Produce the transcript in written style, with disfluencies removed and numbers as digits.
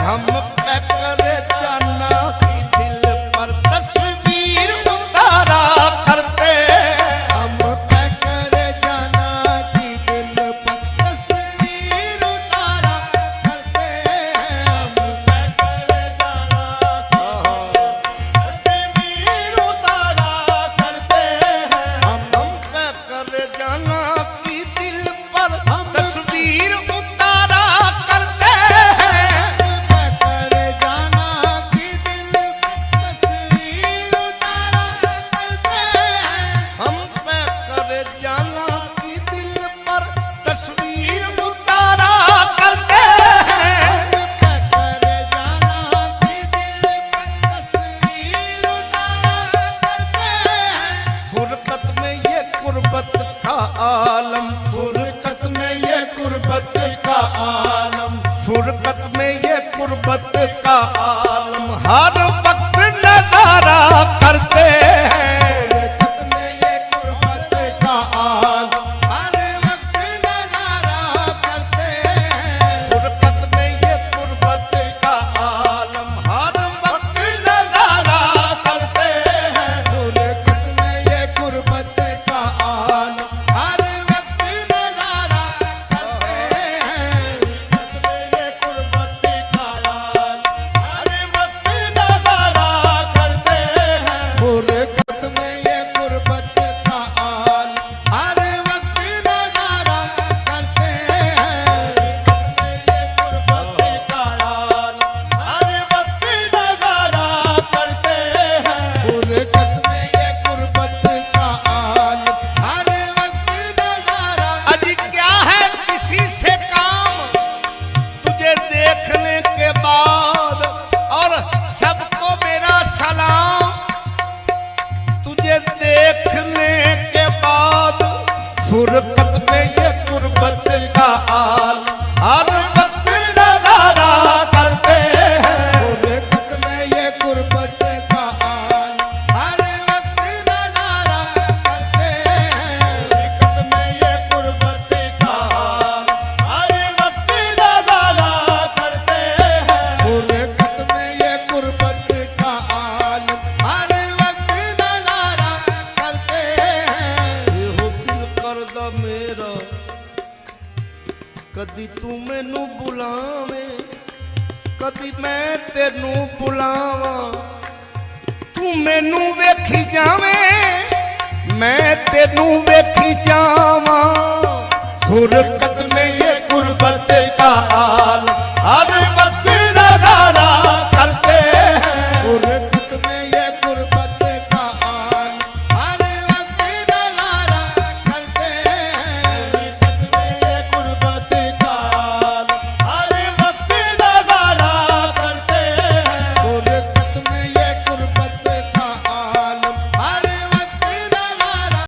हम पे करे जाना की दिल पर तस्वीर उतारा करते हम पे करे जाना की दिल पर तस्वीर उतारा करते हम पे करे जाना तस्वीर उतारा करते हम पे करे जाना की दिल पर तस्वीर उतारा करते करे जाना की दिल तस्वीर उतारा करते हम पे करे जाना की दिल पर तस्वीर उतारा करते करे जाना की दिल तस्वीर उतारा करते फुरकत में ये कुर्बत का आलम फुरकत में ये कुर्बत का आलम फुरकत में ये कुर्बत का आलम हर वक्त नजारा करते हैं फुरकत में ये कुर्बत का आलम हर वक्त नजारा करते हैं फुरकत में ये कुर्बत का आलम हर वक्त नजारा करते हैं फुरकत में ये कुर्बत का आलम हर वक्त नजारा करते हैं फुरकत में ये कुर्बत का आलम हर वक्त नजारा करते हैं फुरकत में ये कुर्बत का आलम हर वक्त नजारा अजी क्या है किसी से काम तुझे देखने के बाद और सबको मेरा सलाम तुझे देखने के बाद फुरकत में ये कुर्बत का आलम हर वक्त नजारा करते हैं फुरकत में ये कुर्बत का आलम हर वक्त नजारा करते हैं फुरकत में ये कुर्बत का आलम हर वक्त नजारा करते हैं फुरकत में ये कुर्बत का आलम हर वक्त नजारा करते हैं ਇਹੋ ਦਿਲ ਕਰਦਾ ਮੇਰਾ ਕਦੀ ਤੂੰ ਮੈਨੂੰ ਬੁਲਾਵੇਂ ਕਦੀ ਮੈਂ ਤੈਨੂੰ ਬੁਲਾਵਾਂ ਤੂੰ ਮੈਨੂੰ ਵੇਖੀ ਜਾਵੇਂ ਮੈਂ ਤੈਨੂੰ ਵੇਖੀ ਜਾਵਾਂ फुरकत में ये कुर्बत का आलम हर